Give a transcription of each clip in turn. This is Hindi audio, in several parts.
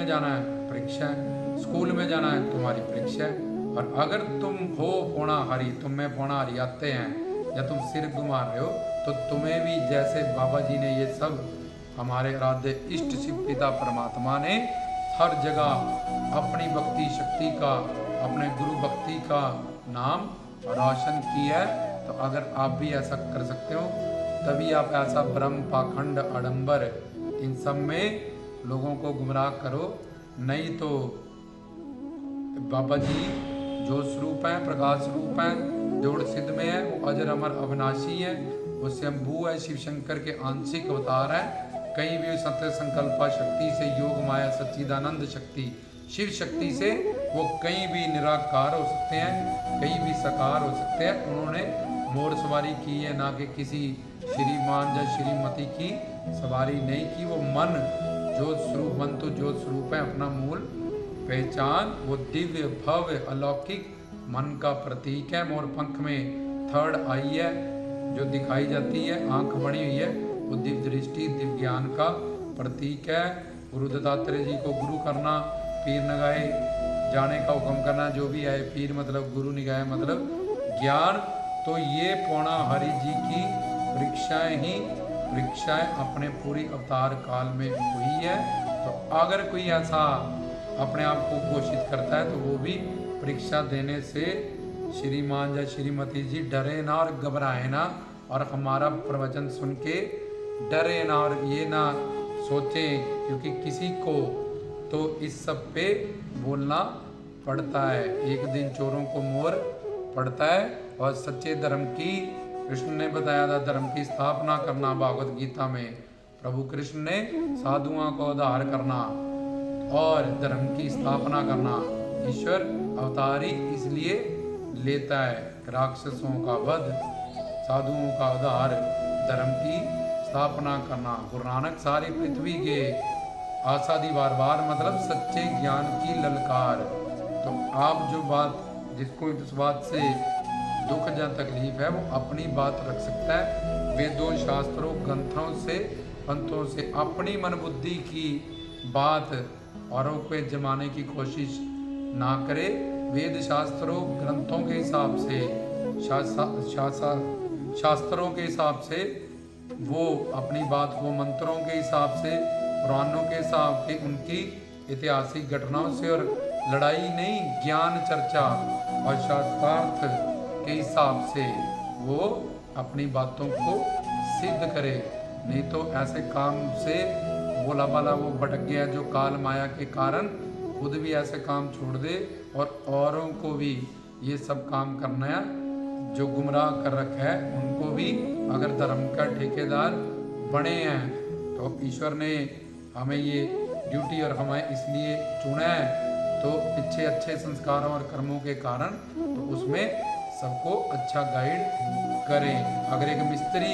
में जाना है परीक्षा है, स्कूल में जाना है तुम्हारी परीक्षा है। और अगर तुम हो पौणाहारी, तुम में पौणाहारी आते हैं या तुम सिर घुमा रहे हो, तो तुम्हें भी जैसे बाबा जी ने ये सब हमारे आराध्य इष्ट शिव पिता परमात्मा ने हर जगह अपनी भक्ति शक्ति का, अपने गुरु भक्ति का नाम रोशन किया है। तो अगर आप भी ऐसा कर सकते हो, तभी आप ऐसा भ्रम पाखंड आडंबर इन सब में लोगों को गुमराह करो। नहीं तो बाबा जी जो स्वरूप है, प्रकाश स्वरूप है, जोड़ सिद्ध में है, वो अजर अमर अविनाशी है, वो स्वयंभू है, शिव शंकर के आंशिक अवतार है। कहीं भी सत्य संकल्पा शक्ति से, योग माया सच्चिदानंद शक्ति शिव शक्ति से वो कहीं भी निराकार हो सकते हैं, कहीं भी साकार हो सकते हैं। उन्होंने मोर सवारी की है, ना कि किसी श्रीमान या श्रीमती की सवारी नहीं की। वो मन जो स्वरूप, मन तो जो स्वरूप है, अपना मूल पहचान, वो दिव्य भव्य अलौकिक मन का प्रतीक है। मोर पंख में थर्ड आई है जो दिखाई जाती है, आंख बनी हुई है, वो दिव्य दृष्टि दिव्य ज्ञान का प्रतीक है। गुरु दत्तात्रेय जी को गुरु करना, पीर निगाहे जाने का हुक्म करना, जो भी है पीर मतलब गुरु, निगाहे मतलब ज्ञान। तो ये पौणाहारी जी की परीक्षाएं अपने पूरी अवतार काल में हुई है। तो अगर कोई ऐसा अपने आप को घोषित करता है तो वो भी परीक्षा देने से श्रीमान या श्रीमती जी डरे ना और घबराए ना, और हमारा प्रवचन सुन के डरे ना और ये ना सोचें, क्योंकि किसी को तो इस सब पे बोलना पड़ता है। एक दिन चोरों को मोर पड़ता है। और सच्चे धर्म की, कृष्ण ने बताया था धर्म की स्थापना करना, भागवत गीता में प्रभु कृष्ण ने साधुओं को उद्धार करना और धर्म की स्थापना करना। ईश्वर अवतारी इसलिए लेता है, राक्षसों का वध, साधुओं का उद्धार, धर्म की स्थापना करना। गुरु नानक सारी पृथ्वी के आसादी बार बार मतलब सच्चे ज्ञान की ललकार। तो आप जो बात, जिसको इस बात से दुख या तकलीफ है, वो अपनी बात रख सकता है। वेदों शास्त्रों ग्रंथों से, पंथों से अपनी मन बुद्धि की बात औरों पे जमाने की कोशिश ना करे। वेद शास्त्रों ग्रंथों के हिसाब से, शास्त्रों के हिसाब से वो अपनी बात को, मंत्रों के हिसाब से, पुराणों के हिसाब से, उनकी ऐतिहासिक घटनाओं से, और लड़ाई नहीं, ज्ञान चर्चा और शास्त्रार्थ के हिसाब से वो अपनी बातों को सिद्ध करे। नहीं तो ऐसे काम से बोला बाला वो भटक गया जो काल माया के कारण, खुद भी ऐसे काम छोड़ दे और औरों को भी ये सब काम करना है। जो गुमराह कर रखा है उनको भी अगर धर्म का ठेकेदार बने हैं, तो ईश्वर ने हमें ये ड्यूटी और हमें इसलिए चुना है, तो पीछे अच्छे संस्कारों और कर्मों के कारण तो उसमें सबको अच्छा गाइड करें। अगर एक मिस्त्री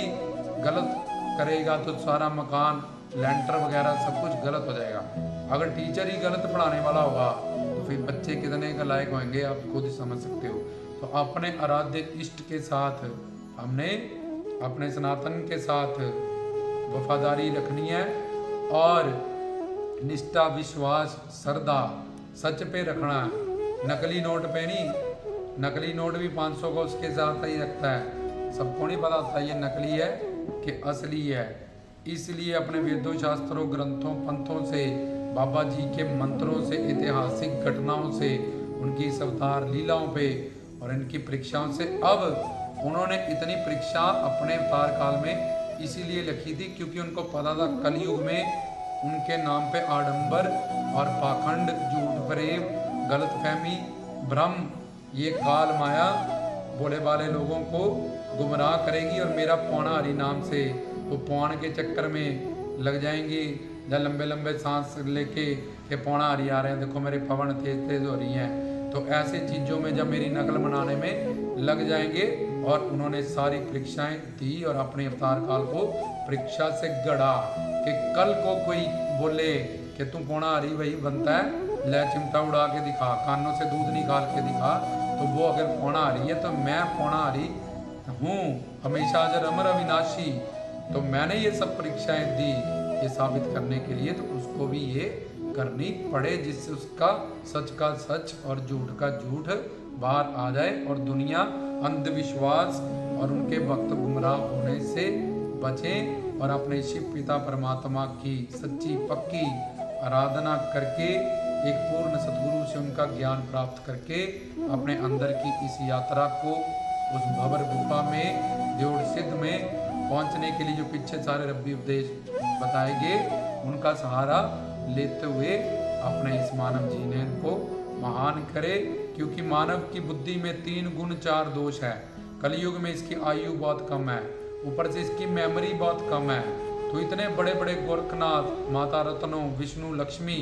गलत करेगा तो सारा मकान, लेंटर वगैरह सब कुछ गलत हो जाएगा। अगर टीचर ही गलत पढ़ाने वाला होगा तो फिर बच्चे कितने का लायक होंगे, आप खुद ही समझ सकते हो। तो अपने आराध्य इष्ट के साथ हमने अपने सनातन के साथ वफादारी रखनी है, और निष्ठा विश्वास श्रद्धा सच पे रखना है। नकली नोट पे नहीं, नकली नोट भी 500 का उसके साथ ही रखता है, सबको नहीं पता होता ये नकली है कि असली है। इसलिए अपने वेदों शास्त्रों ग्रंथों पंथों से, बाबा जी के मंत्रों से, ऐतिहासिक घटनाओं से, उनकी अवतार लीलाओं पे और इनकी परीक्षाओं से। अब उन्होंने इतनी परीक्षा अपने अवतार काल में इसीलिए लिखी थी क्योंकि उनको पता था कलयुग में उनके नाम पे आडंबर और पाखंड, झूठ फरेब, गलतफहमी, भ्रम, ये काल माया भोले भाले लोगों को गुमराह करेगी। और मेरा पौणाहारी नाम से वो पौण के चक्कर में लग जाएंगे, जब लंबे लंबे सांस लेके कि पौणाहारी आ रहे हैं, देखो मेरे पवन तेज तेज हो रही हैं, तो ऐसे चीज़ों में जब मेरी नकल बनाने में लग जाएंगे। और उन्होंने सारी परीक्षाएं दी और अपने अवतार काल को परीक्षा से गढ़ा कि कल को कोई बोले कि तू पौणाहारी वही बनता है, ले चिमटा उड़ा के दिखा, कानों से दूध निकाल के दिखा, तो वो अगर पौणाहारी है तो मैं पौणाहारी हूँ, हमेशा अजर अमर अविनाशी। तो मैंने ये सब परीक्षाएं दी ये साबित करने के लिए, तो उसको भी ये करनी पड़े, जिससे उसका सच का सच और झूठ का झूठ बाहर आ जाए और दुनिया अंधविश्वास और उनके भक्त गुमराह होने से बचें और अपने शिव पिता परमात्मा की सच्ची पक्की आराधना करके एक पूर्ण सतगुरु से उनका ज्ञान प्राप्त करके अपने अंदर की इस यात्रा को उस भंवर गुफा में देवड़ सिद्ध में पहुंचने के लिए जो पीछे सारे रब्बी उपदेश बताए गए उनका सहारा लेते हुए अपने इस मानव जीवन को महान करे। क्योंकि मानव की बुद्धि में 3 गुण 4 दोष है। कलयुग में इसकी आयु बहुत कम है, ऊपर से इसकी मेमोरी बहुत कम है। तो इतने बड़े बड़े गोरखनाथ, माता रत्नों, विष्णु, लक्ष्मी,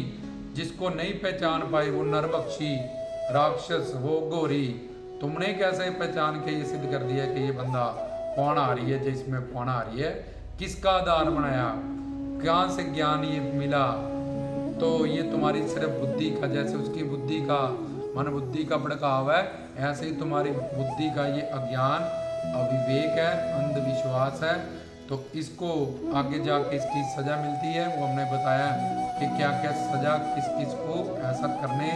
जिसको नहीं पहचान पाए वो नरबक्षी, राक्षस, वो गोरी, तुमने कैसे पहचान के ये सिद्ध कर दिया कि ये बंदा कौन आ रही है, जिसमें कौन आ रही है, किसका आधार बनाया, कहाँ से ज्ञान ये मिला। तो ये तुम्हारी सिर्फ बुद्धि का, जैसे उसकी बुद्धि का मन बुद्धि का भड़काव है, ऐसे ही तुम्हारी बुद्धि का ये अज्ञान, अविवेक है, अंधविश्वास है। तो इसको आगे जाके इसकी सजा मिलती है। वो हमने बताया कि क्या क्या सजा किस किस को, ऐसा करने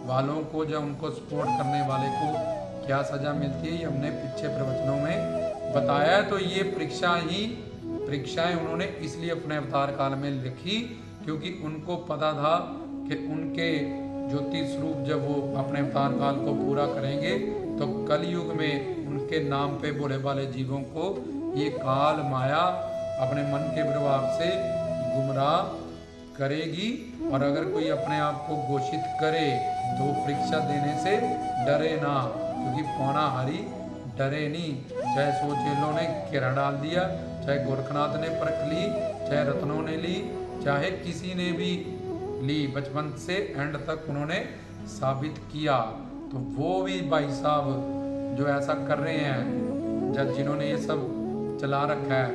वालों को, जो उनको सपोर्ट करने वाले को क्या सजा मिलती है, ये हमने पीछे प्रवचनों में बताया है। तो ये परीक्षाएं उन्होंने इसलिए अपने अवतार काल में लिखी क्योंकि उनको पता था कि उनके ज्योतिष रूप जब वो अपने अवतार काल को पूरा करेंगे तो कलयुग में उनके नाम पे भोले भाले जीवों को ये काल माया अपने मन के प्रभाव से गुमराह करेगी। और अगर कोई अपने आप को घोषित करे तो परीक्षा देने से डरे ना, क्योंकि पौनाहारी डरे नहीं। चाहे 100 चेलों ने घेरा डाल दिया, चाहे गोरखनाथ ने परख ली, चाहे रत्नों ने ली, चाहे किसी ने भी ली, बचपन से एंड तक उन्होंने साबित किया। तो वो भी भाई साहब जो ऐसा कर रहे हैं, जब जिन्होंने ये सब चला रखा है,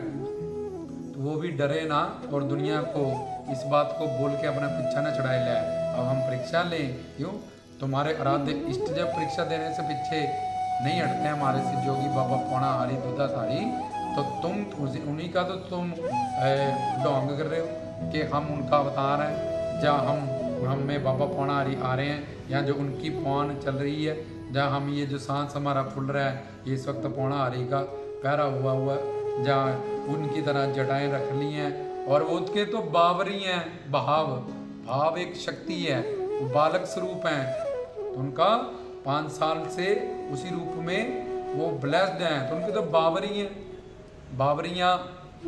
तो वो भी डरे ना और दुनिया को इस बात को बोल के अपना पीछा न छुड़ाए ले। अब हम परीक्षा लें, क्यों? तुम्हारे आराध्य इष्ट जब परीक्षा देने से पीछे नहीं हटते हैं, हमारे से जोगी बाबा पौनाहारी दूधाधारी, तो तुम उन्हीं का तो तुम ढोंग कर रहे हो कि हम उनका अवतार हैं, जहाँ हम में बाबा पौनाहारी आ रहे हैं, या जो उनकी पौन चल रही है, जहाँ हम ये जो सांस हमारा फूल रहा है ये इस वक्त पौनाहारी का पहरा हुआ, जहाँ उनकी तरह जटाएं रख ली हैं और वो उसके तो बावरी हैं। भाव एक शक्ति है, वो बालक स्वरूप हैं, तो उनका 5 साल से उसी रूप में वो ब्लेस्ड हैं, तो उनकी तो बावरी हैं। बावरियाँ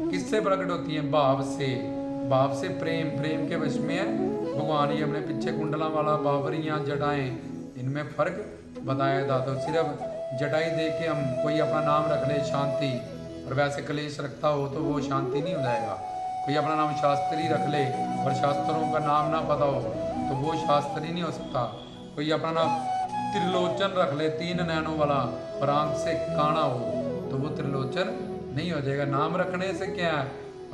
किससे प्रकट होती हैं? भाव से प्रेम के वश में है भगवान। ये हमने पीछे कुंडला वाला बावरियाँ जटाएं, इनमें फर्क बताया था। तो सिर्फ जटाई दे के हम कोई अपना नाम रख ले शांति, और वैसे कलेश रखता हो तो वो शांति नहीं हो जाएगा। कोई अपना नाम शास्त्री रख ले और शास्त्रों का नाम ना पता हो तो वो शास्त्री नहीं हो सकता। कोई अपना नाम त्रिलोचन रख ले, 3 नैनों वाला, और आंख से काना हो तो वो त्रिलोचन नहीं हो जाएगा। नाम रखने से क्या है,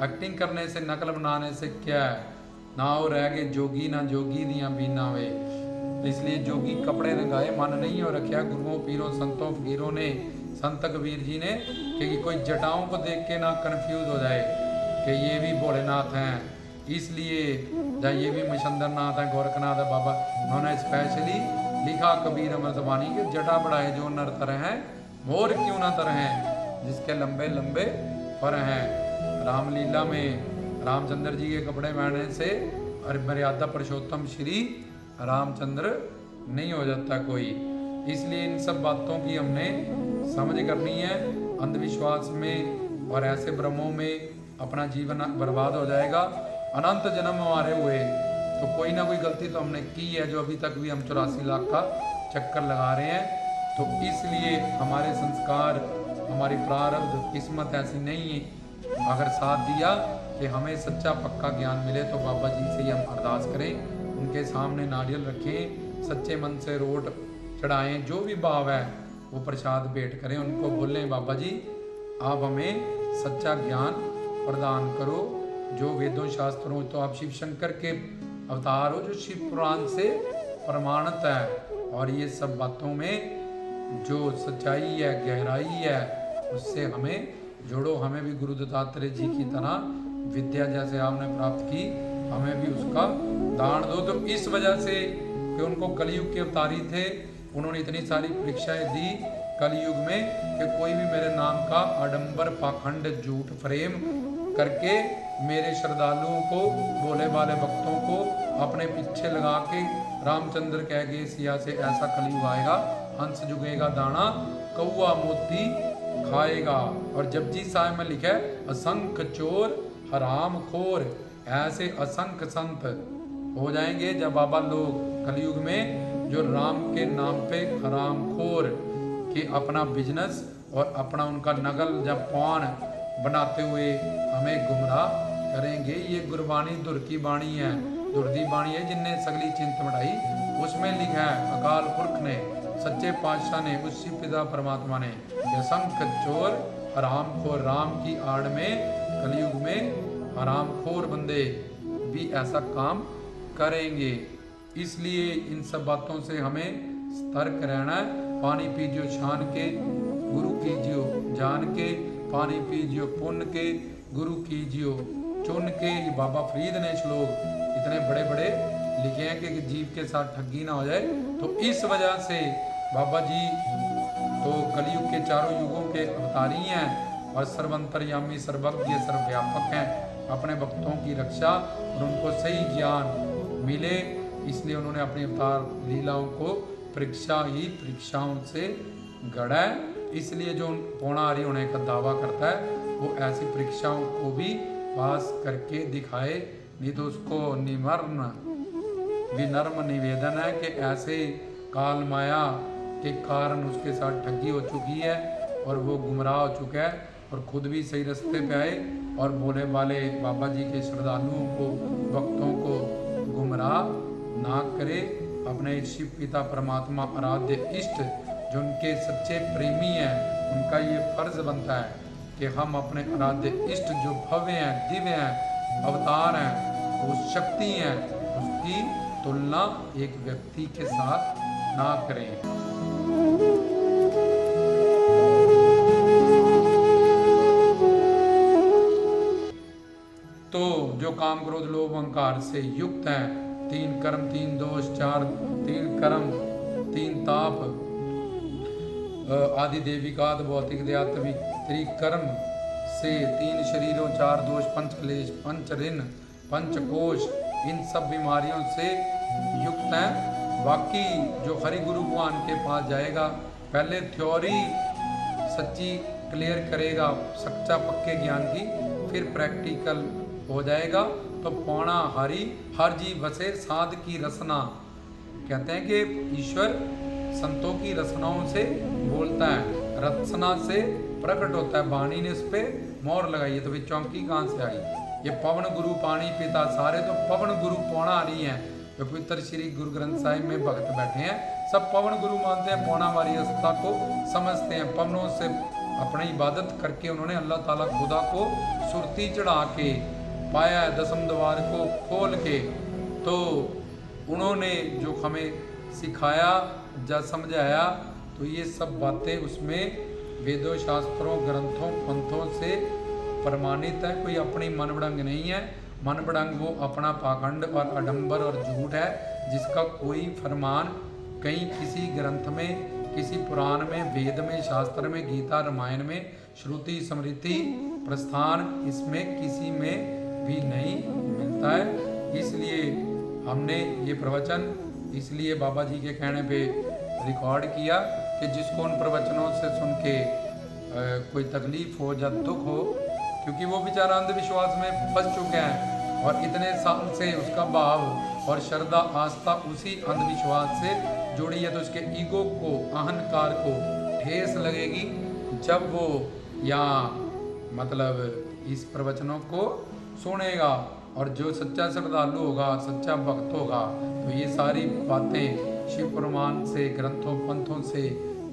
एक्टिंग करने से, नकल बनाने से क्या है? ना हो रह गए जोगी, ना जोगी दियाँ बीना वे। इसलिए जोगी कपड़े रंगाए मन नहीं हो रखा गुरुओं, पीरों, संतों, फकीरों ने, संत कबीर जी ने, कि कोई जटाओं को देख के ना कंफ्यूज हो जाए कि ये भी भोलेनाथ हैं, इसलिए या ये भी मछंदरनाथ है, गोरखनाथ है बाबा। उन्होंने स्पेशली लिखा कबीर अमृतवाणी के जटा बढ़ाए जो नर तरह हैं, मोर क्यों ना तरह हैं, जिसके लंबे लंबे फर हैं। रामलीला में रामचंद्र जी के कपड़े पहनने से और मर्यादा पुरुषोत्तम श्री रामचंद्र नहीं हो जाता कोई। इसलिए इन सब बातों की हमने समझ करनी है। अंधविश्वास में और ऐसे भ्रमों में अपना जीवन बर्बाद हो जाएगा। अनंत जन्म हमारे हुए तो कोई ना कोई गलती तो हमने की है, जो अभी तक भी हम 84 लाख का चक्कर लगा रहे हैं। तो इसलिए हमारे संस्कार, हमारी प्रारब्ध किस्मत ऐसी नहीं है, अगर साथ दिया कि हमें सच्चा पक्का ज्ञान मिले तो बाबा जी से ही हम अरदास करें, उनके सामने नारियल रखें, सच्चे मन से रोट चढ़ाएं, जो भी भाव है वो प्रसाद भेंट करें, उनको बोलें बाबा जी आप हमें सच्चा ज्ञान प्रदान करो, जो वेदों शास्त्रों, तो आप शिव शंकर के अवतार हो, जो शिव पुराण से प्रमाणित है। और ये सब बातों में जो सच्चाई है, गहराई है, उससे हमें जोड़ो। हमें भी गुरु दत्तात्रेय जी की तरह विद्या जैसे आपने प्राप्त की, हमें भी उसका दान दो। तो इस वजह से कि उनको कलयुग के अवतारी थे, उन्होंने इतनी सारी परीक्षाएं दी कलयुग में कि कोई भी मेरे नाम का आडंबर पाखंड झूठ फ्रेम करके मेरे श्रद्धालुओं को, भोले भाले भक्तों को अपने पीछे लगा के रामचंद्र कह गए सिया से ऐसा कलयुग आएगा, हंस जुगेगा दाना कौआ मोती खाएगा। और जपजी साहिब में लिखा है असंख्य चोर हराम खोर, ऐसे असंख्य संत हो जाएंगे जब बाबा लोग कलयुग में जो राम के नाम पे हराम खोर कि अपना बिजनेस और अपना उनका नगल जब पौन बनाते हुए हमें गुमराह करेंगे। ये गुरबाणी धुर की बाणी है, धुर दी बाणी है जिनने सगली चिंत बढ़ाई। उसमें लिखा है अकाल पुरख ने, सच्चे पातशाह ने, उसी पिता परमात्मा ने, असंख्य चोर हराम खोर, राम की आड़ में कलयुग में हराम खोर बंदे भी ऐसा काम करेंगे। इसलिए इन सब बातों से हमें सतर्क रहना है। पानी पीजियो छान के, गुरु कीजियो जान के, पानी पीजियो पुण्य के, गुरु कीजियो चुन के। ये बाबा फरीद ने श्लोक इतने बड़े बड़े लिखे हैं कि जीव के साथ ठगी ना हो जाए। तो इस वजह से बाबा जी तो कलयुग के चारों युगों के अवतारी हैं और सर्वंतरयामी, सर्वज्ञ, सर्वव्यापक हैं। अपने भक्तों की रक्षा और उनको सही ज्ञान मिले, इसलिए उन्होंने अपनी अवतार लीलाओं को परीक्षाओं से गढ़ा है। इसलिए जो पौणारी होने का दावा करता है वो ऐसी परीक्षाओं को भी पास करके दिखाए, नहीं तो उसको विनम्र निवेदन है कि ऐसे काल माया के कारण उसके साथ ठगी हो चुकी है और वो गुमराह हो चुका है और खुद भी सही रास्ते पे आए और भोले वाले बाबा जी के श्रद्धालुओं को, भक्तों को गुमराह ना करे। अपने शिव पिता परमात्मा आराध्य इष्ट जो उनके सच्चे प्रेमी हैं, उनका ये फर्ज बनता है कि हम अपने आराध्य इष्ट जो भव्य हैं, दिव्य हैं, अवतार हैं, वो शक्ति हैं, उसकी तुलना एक व्यक्ति के साथ ना करें। तो जो काम क्रोध लोभ अहंकार से युक्त हैं, 3 कर्म 3 दोष 3 कर्म 3 ताप आदि देविकाद भौतिक देहात्मिक त्रिकर्म से 3 शरीरों 4 दोष 5 क्लेश 5 ऋण 5 कोश, इन सब बीमारियों से युक्त हैं। बाकी जो हरि गुरु भगवान के पास जाएगा, पहले थ्योरी सच्ची क्लियर करेगा सच्चा पक्के ज्ञान की, फिर प्रैक्टिकल हो जाएगा। तो पौना हरि हर जीव बसे साध की रसना, कहते हैं कि ईश्वर संतों की रचनाओं से बोलता है, रचना से प्रकट होता है। वाणी ने इस पे मोहर लगाई है, तो भाई चौंकी कहाँ से आई? ये पवन गुरु पानी पिता सारे तो पवन गुरु पौना हरि हैं। जो पवित्र श्री गुरु ग्रंथ साहिब में भक्त बैठे हैं, सब पवन गुरु मानते हैं, पौना हमारी अवस्था को समझते हैं। पवनों से अपनी इबादत करके उन्होंने अल्लाह ताला खुदा को सुरती चढ़ा के पाया है, 10वें द्वार को खोल के। तो उन्होंने जो हमें सिखाया या समझाया, तो ये सब बातें उसमें वेदों शास्त्रों ग्रंथों पंथों से प्रमाणित है। कोई अपनी मनबड़ंग नहीं है। मनबड़ंग वो अपना पाखंड और आडंबर और झूठ है, जिसका कोई फरमान कहीं किसी ग्रंथ में, किसी पुराण में, वेद में, शास्त्र में, गीता रामायण में, श्रुति स्मृति प्रस्थान, इसमें किसी में भी नहीं मिलता है। इसलिए हमने ये प्रवचन इसलिए बाबा जी के कहने पे रिकॉर्ड किया कि जिसको उन प्रवचनों से सुन के कोई तकलीफ हो या दुख हो, क्योंकि वो बेचारा अंधविश्वास में फंस चुके हैं और इतने साल से उसका भाव और श्रद्धा आस्था उसी अंधविश्वास से जुड़ी है, तो उसके ईगो को, अहंकार को ठेस लगेगी जब वो यहाँ मतलब इस प्रवचनों को सुनेगा। और जो सच्चा श्रद्धालु होगा, सच्चा भक्त होगा, तो ये सारी बातें शिव प्रमाण से, ग्रंथों पंथों से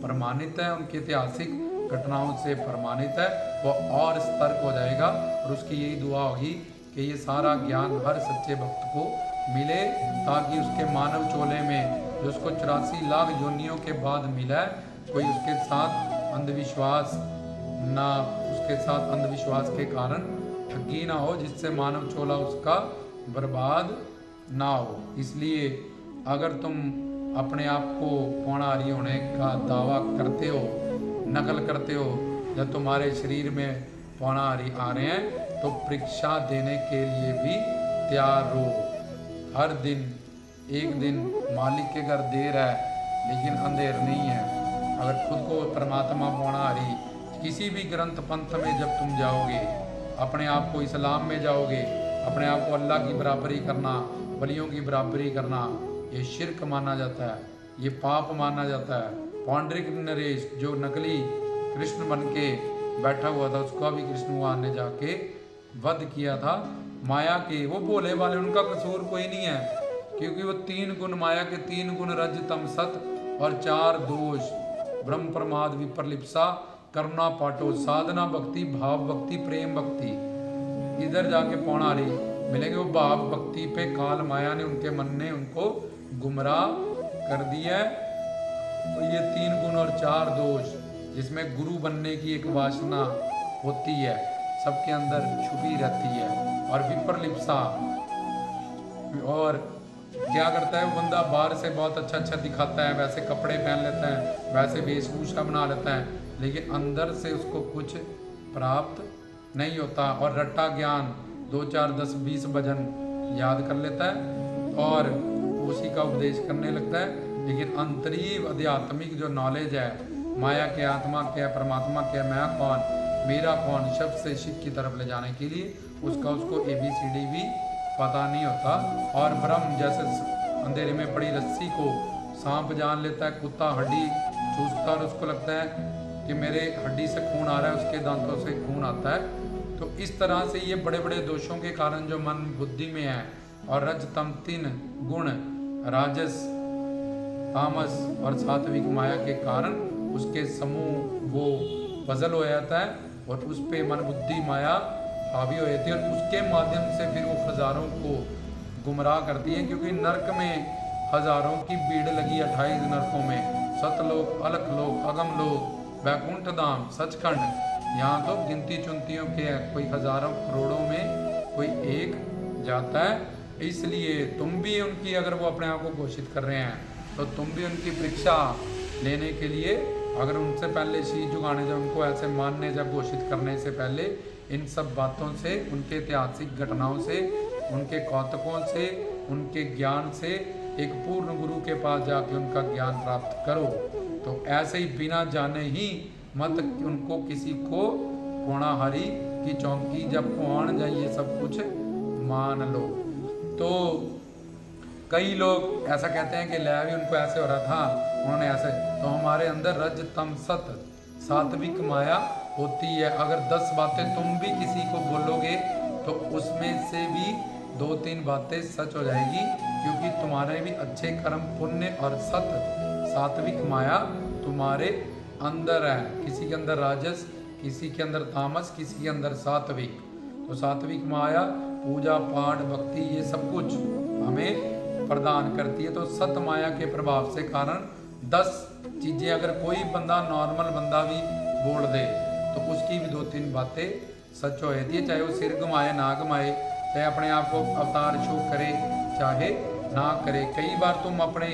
प्रमाणित है, उनकी ऐतिहासिक घटनाओं से प्रमाणित है, वो और सतर्क हो जाएगा। और उसकी यही दुआ होगी कि ये सारा ज्ञान हर सच्चे भक्त को मिले, ताकि उसके मानव चोले में जो उसको 84 लाख योनियों के बाद मिला है, कोई उसके साथ अंधविश्वास ना, उसके साथ अंधविश्वास के कारण ठगी ना हो, जिससे मानव चोला उसका बर्बाद ना हो। इसलिए अगर तुम अपने आप को पौणारी होने का दावा करते हो, नकल करते हो, जब तुम्हारे शरीर में पौणारी आ रहे हैं तो परीक्षा देने के लिए भी तैयार रहो। हर दिन एक दिन मालिक के घर देर है लेकिन अंधेर नहीं है। अगर खुद को परमात्मा पौणारी किसी भी ग्रंथ पंथ में जब तुम जाओगे, अपने आप को इस्लाम में जाओगे, अपने आप को अल्लाह की बराबरी करना, वलियों की बराबरी करना, ये शिर्क माना जाता है, ये पाप माना जाता है। पौंडरिक नरेश जो नकली कृष्ण बन के बैठा हुआ था, उसका भी कृष्ण भगवान ने जाके वध किया था माया के। वो भोले वाले, उनका कसूर कोई नहीं है, क्योंकि वो 3 गुण माया के, 3 गुण रज तम सत और 4 दोष ब्रह्म प्रमाद विप्रलिप्सा करुणा पाटो साधना भक्ति भाव भक्ति प्रेम भक्ति। इधर जाके पौणारी मिलेंगे। वो भाव भक्ति पे काल माया ने, उनके मन ने उनको गुमराह कर दिया। तो ये 3 गुण और 4 दोष, जिसमें गुरु बनने की एक वासना होती है, सबके अंदर छुपी रहती है। और विप्रलिप्सा, और क्या करता है वो बंदा, बाहर से बहुत अच्छा अच्छा दिखाता है, वैसे कपड़े पहन लेता है, वैसे वेशभूषा बना लेता है, लेकिन अंदर से उसको कुछ प्राप्त नहीं होता। और रट्टा ज्ञान 2 4 10 20 भजन याद कर लेता है और उसी का उपदेश करने लगता है, लेकिन अंतरीव आध्यात्मिक जो नॉलेज है, माया के, आत्मा क्या, परमात्मा क्या, मैं कौन, मेरा कौन, शब्द से शिव की तरफ ले जाने के लिए उसको ABCD भी पता नहीं होता। और ब्रह्म जैसे अंधेरे में पड़ी रस्सी को सांप जान लेता है, कुत्ता हड्डी चूसता और उसको लगता है कि मेरे हड्डी से खून आ रहा है, उसके दांतों से खून आता है। तो इस तरह से ये बड़े बड़े दोषों के कारण जो मन बुद्धि में है, और रज तम 3 गुण राजस तामस और सात्विक माया के कारण उसके समूह वो पजल हो जाता है और उस पे मन बुद्धि माया हावी हो जाती है, और उसके माध्यम से फिर वो हजारों को गुमराह करती है। क्योंकि नरक में हजारों की भीड़ लगी, 28 नरकों में, सतलोक, अलखलोक, अगमलोक, वैकुंठ धाम, सचखंड। यहाँ तो गिनती चुनतियों के है, कोई हजारों करोड़ों में कोई एक जाता है। इसलिए तुम भी उनकी, अगर वो अपने आप को घोषित कर रहे हैं, तो तुम भी उनकी परीक्षा लेने के लिए, अगर उनसे पहले शीश झुकाने, जब उनको ऐसे मानने, जब घोषित करने से पहले इन सब बातों से, उनके ऐतिहासिक घटनाओं से, उनके कौतकों से, उनके ज्ञान से, एक पूर्ण गुरु के पास जाके उनका ज्ञान प्राप्त करो। तो ऐसे ही बिना जाने ही मत उनको, किसी को कोणाहरी की चौकी जब पहुँच जाए, ये सब कुछ मान लो। तो कई लोग ऐसा कहते हैं कि लय भी उनको ऐसे हो रहा था, उन्होंने ऐसे, तो हमारे अंदर रज तम सत सात्विक माया होती है। अगर 10 बातें तुम भी किसी को बोलोगे तो उसमें से भी 2-3 बातें सच हो जाएगी, क्योंकि तुम्हारे भी अच्छे कर्म, पुण्य और सत सात्विक माया तुम्हारे अंदर है। किसी के अंदर राजस, किसी के अंदर तामस, किसी के अंदर सात्विक। तो सात्विक माया पूजा पाठ भक्ति ये सब कुछ हमें प्रदान करती है। तो सत माया के प्रभाव से कारण 10 चीजें अगर कोई बंदा, नॉर्मल बंदा भी बोल दे तो उसकी भी 2-3 बातें सच हो जाती है, चाहे वो सिर घुमाए ना घुमाए, चाहे अपने आप को अवतार शो करे चाहे ना करे। कई बार तुम अपने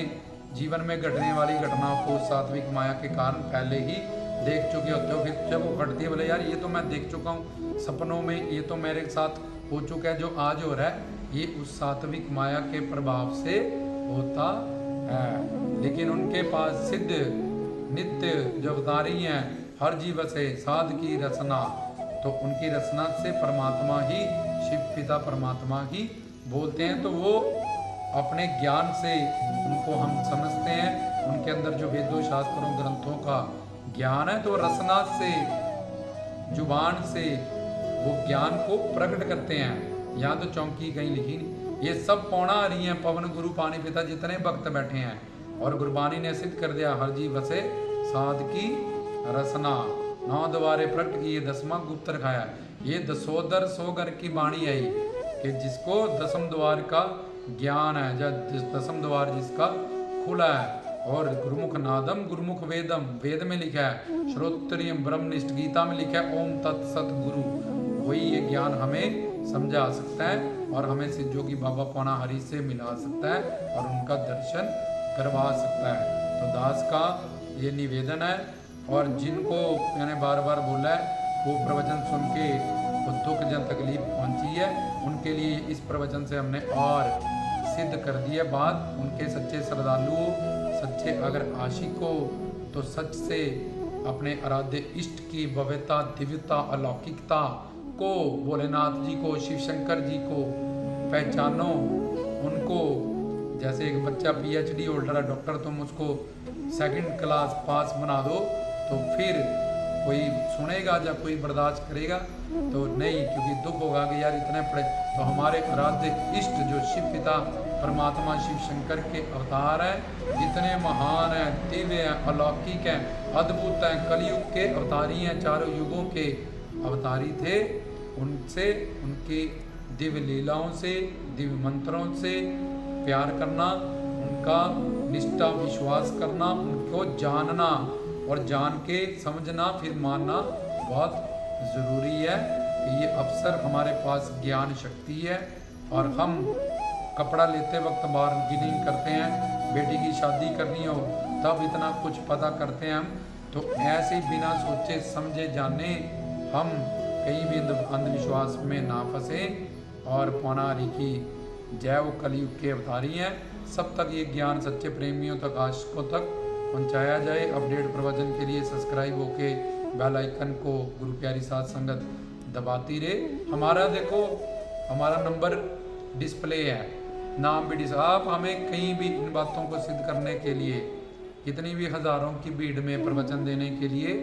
जीवन में घटने वाली घटनाओं को सात्विक माया के कारण पहले ही देख चुके होते हो, फिर जब वो घटती है बोले यार ये तो मैं देख चुका हूँ सपनों में, ये तो मेरे साथ हो चुका है, जो आज हो रहा है ये उस सात्विक माया के प्रभाव से होता है। लेकिन उनके पास सिद्ध नित्य जो अवतारी हैं, हर जीव से साध की रचना, तो उनकी रचना से परमात्मा ही, शिव पिता परमात्मा ही बोलते हैं। तो वो अपने ज्ञान से उनको हम समझते हैं, उनके अंदर जो वेदों शास्त्रों ग्रंथों का ज्ञान है, तो रचना से, जुबान से वो ज्ञान को प्रकट करते हैं। यहाँ तो चौंकी कहीं लिखी नहीं, ये सब पौना आ रही हैं, पवन गुरु पानी पिता जितने भक्त बैठे हैं, और गुरबानी ने सिद्ध कर दिया हर जीव से साध की रचना, 9 द्वारे प्रकट की, ये 10वां गुप्त रखाया। ये दसोदर 100 घर की बाणी आई कि जिसको 10वें द्वार का ज्ञान है, जब 10वें द्वार जिसका खुला है। और गुरुमुख नादम गुरुमुख वेदम, वेद में लिखा है, श्रोत्रियम ब्रह्मनिष्ठ, गीता में लिखा है ओम तत्सत गुरु, वही ये ज्ञान हमें समझा सकता है और हमें सिद्धयोगी बाबा पौना हरि से मिला सकता है और उनका दर्शन करवा सकता है। तो दास का ये निवेदन है, और जिनको मैंने बार बार बोला है वो प्रवचन सुन के वो दुख जन तकलीफ पहुंची है, उनके लिए इस प्रवचन से हमने और सिद्ध कर दी है बात। उनके सच्चे श्रद्धालुओं, सच्चे अगर आशिक हो तो सच से अपने आराध्य इष्ट की भव्यता, दिव्यता, अलौकिकता को, भोलेनाथ जी को, शिव शंकर जी को पहचानो। उनको जैसे एक बच्चा PhD होल्डर है, डॉक्टर, तुम उसको 2nd क्लास पास बना दो तो फिर कोई सुनेगा या कोई बर्दाश्त करेगा? तो नहीं, क्योंकि दुख होगा कि यार इतने पढ़े। तो हमारे आराध्य इष्ट जो शिव पिता परमात्मा शिव शंकर के अवतार हैं, इतने महान हैं, दिव्य हैं, अलौकिक हैं, अद्भुत हैं, कलयुग के अवतारी हैं, चारों युगों के अवतारी थे। उनसे, उनकी दिव्य लीलाओं से, दिव्य मंत्रों से प्यार करना, उनका निष्ठा विश्वास करना, उनको जानना और जान के समझना फिर मानना बहुत ज़रूरी है कि ये अवसर हमारे पास ज्ञान शक्ति है। और हम कपड़ा लेते वक्त बार्गेनिंग करते हैं, बेटी की शादी करनी हो तब इतना कुछ पता करते हैं हम। तो ऐसे ही बिना सोचे समझे जाने हम कहीं भी अंधविश्वास में ना फंसे। और पौना हरि की जय, वो कलयुग के अवतारी हैं। सब तक ये ज्ञान सच्चे प्रेमियों तक, आशिकों तक पहुंचाया जाए। अपडेट प्रवचन के लिए सब्सक्राइब होके बेल आइकन को गुरु प्यारी साथ संगत दबाती रहे। हमारा देखो, हमारा नंबर डिस्प्ले है, नाम भी आप हमें कहीं भी इन बातों को सिद्ध करने के लिए, कितनी भी हज़ारों की भीड़ में प्रवचन देने के लिए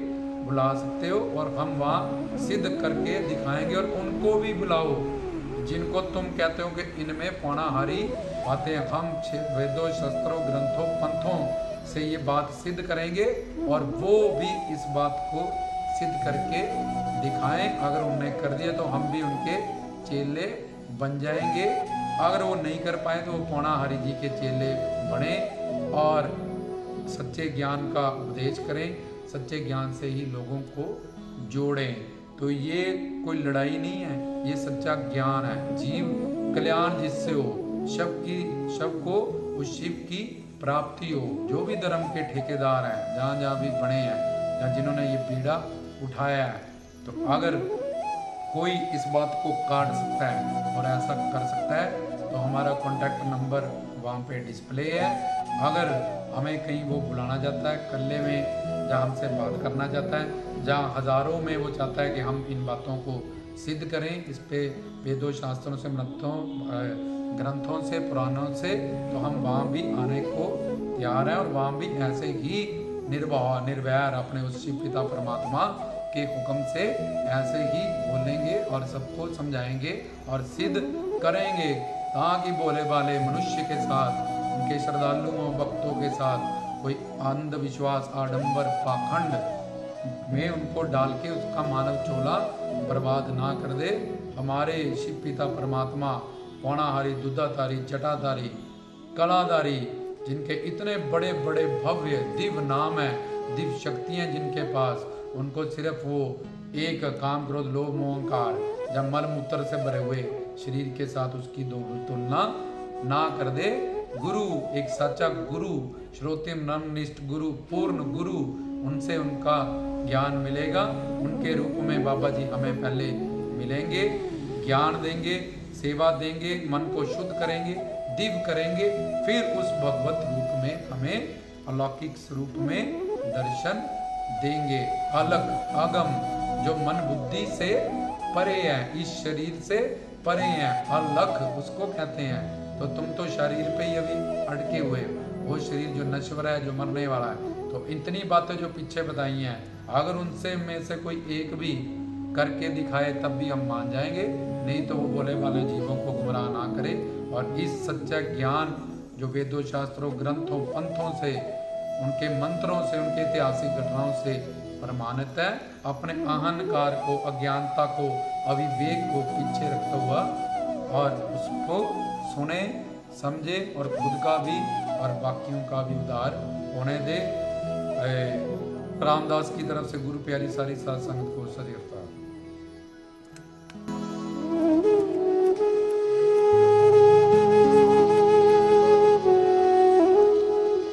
बुला सकते हो और हम वहाँ सिद्ध करके दिखाएंगे। और उनको भी बुलाओ जिनको तुम कहते हो कि इनमें पौना हरि बातें, हम वेदों, शस्त्रों, ग्रंथों, पंथों से ये बात सिद्ध करेंगे और वो भी इस बात को सिद्ध करके दिखाएं। अगर उन्होंने कर दिया तो हम भी उनके चेले बन जाएंगे। अगर वो नहीं कर पाए तो वो पौना हरि जी के चेले बने और सच्चे ज्ञान का उपदेश करें, सच्चे ज्ञान से ही लोगों को जोड़ें। तो ये कोई लड़ाई नहीं है, ये सच्चा ज्ञान है। जीव कल्याण जिससे हो, शव को उस शिव की प्राप्ति हो। जो भी धर्म के ठेकेदार हैं, जहाँ जहाँ भी बने हैं या जिन्होंने ये पीड़ा उठाया है, तो अगर कोई इस बात को काट सकता है और ऐसा कर सकता है तो हमारा कॉन्टैक्ट नंबर वहाँ पे डिस्प्ले है। अगर हमें कहीं वो बुलाना चाहता है, कल्ले में जहाँ हमसे बात करना चाहता है, जहाँ हज़ारों में वो चाहता है कि हम इन बातों को सिद्ध करें, इस पे वेदों, शास्त्रों से, ग्रंथों से, पुराणों से, तो हम वहाँ भी आने को तैयार हैं और वहाँ भी ऐसे ही निर्वैर अपने उस शिव पिता परमात्मा के हुक्म से ऐसे ही बोलेंगे और सबको समझाएंगे और सिद्ध करेंगे, ताकि भोले भाले मनुष्य के साथ, उनके श्रद्धालुओं, भक्तों के साथ कोई अंधविश्वास, आडंबर, पाखंड में उनको डाल के उसका मानव चोला बर्बाद ना कर दे। हमारे शिव पिता परमात्मा पौना हरि, दुधाधारी, जटाधारी, कलाधारी, जिनके इतने बड़े बड़े भव्य दिव्य नाम है, दिव्य शक्तियाँ जिनके पास, उनको सिर्फ वो एक काम, क्रोध, लोभ, मोह, अहंकार जब मल मूत्र से भरे हुए शरीर के साथ उसकी तुलना ना कर दे। गुरु, एक सच्चा गुरु, श्रोतिम नमनिष्ठ गुरु, पूर्ण गुरु, उनसे उनका ज्ञान मिलेगा। उनके रूप में बाबा जी हमें पहले मिलेंगे, ज्ञान देंगे, सेवा देंगे, मन को शुद्ध करेंगे, दिव्य करेंगे, फिर उस भगवत रूप में हमें अलौकिक स्वरूप में दर्शन देंगे। अलग, अगम, जो मन बुद्धि से परे है, इस शरीर से परे है, अलग उसको कहते हैं। तो तुम तो शरीर पे ही अभी अटके हुए हो, वो शरीर जो नश्वर है, जो मरने वाला है। तो इतनी बातें जो पीछे बताई हैं, अगर उनसे में से कोई एक भी करके दिखाए तब भी हम मान जाएंगे, नहीं तो वो बोले वाले जीवों को गुमराह ना करे। और इस सच्चा ज्ञान जो वेदों, शास्त्रों, ग्रंथों, पंथों से, उनके मंत्रों से, उनके ऐतिहासिक घटनाओं से प्रमाणित है, अपने अहंकार को, अज्ञानता को, अविवेक को पीछे रखता हुआ और उसको सुने, समझे और खुद का भी और बाकियों का भी उद्धार होने दे। रामदास की तरफ से गुरु प्यारी सारी सात संगत को सदैव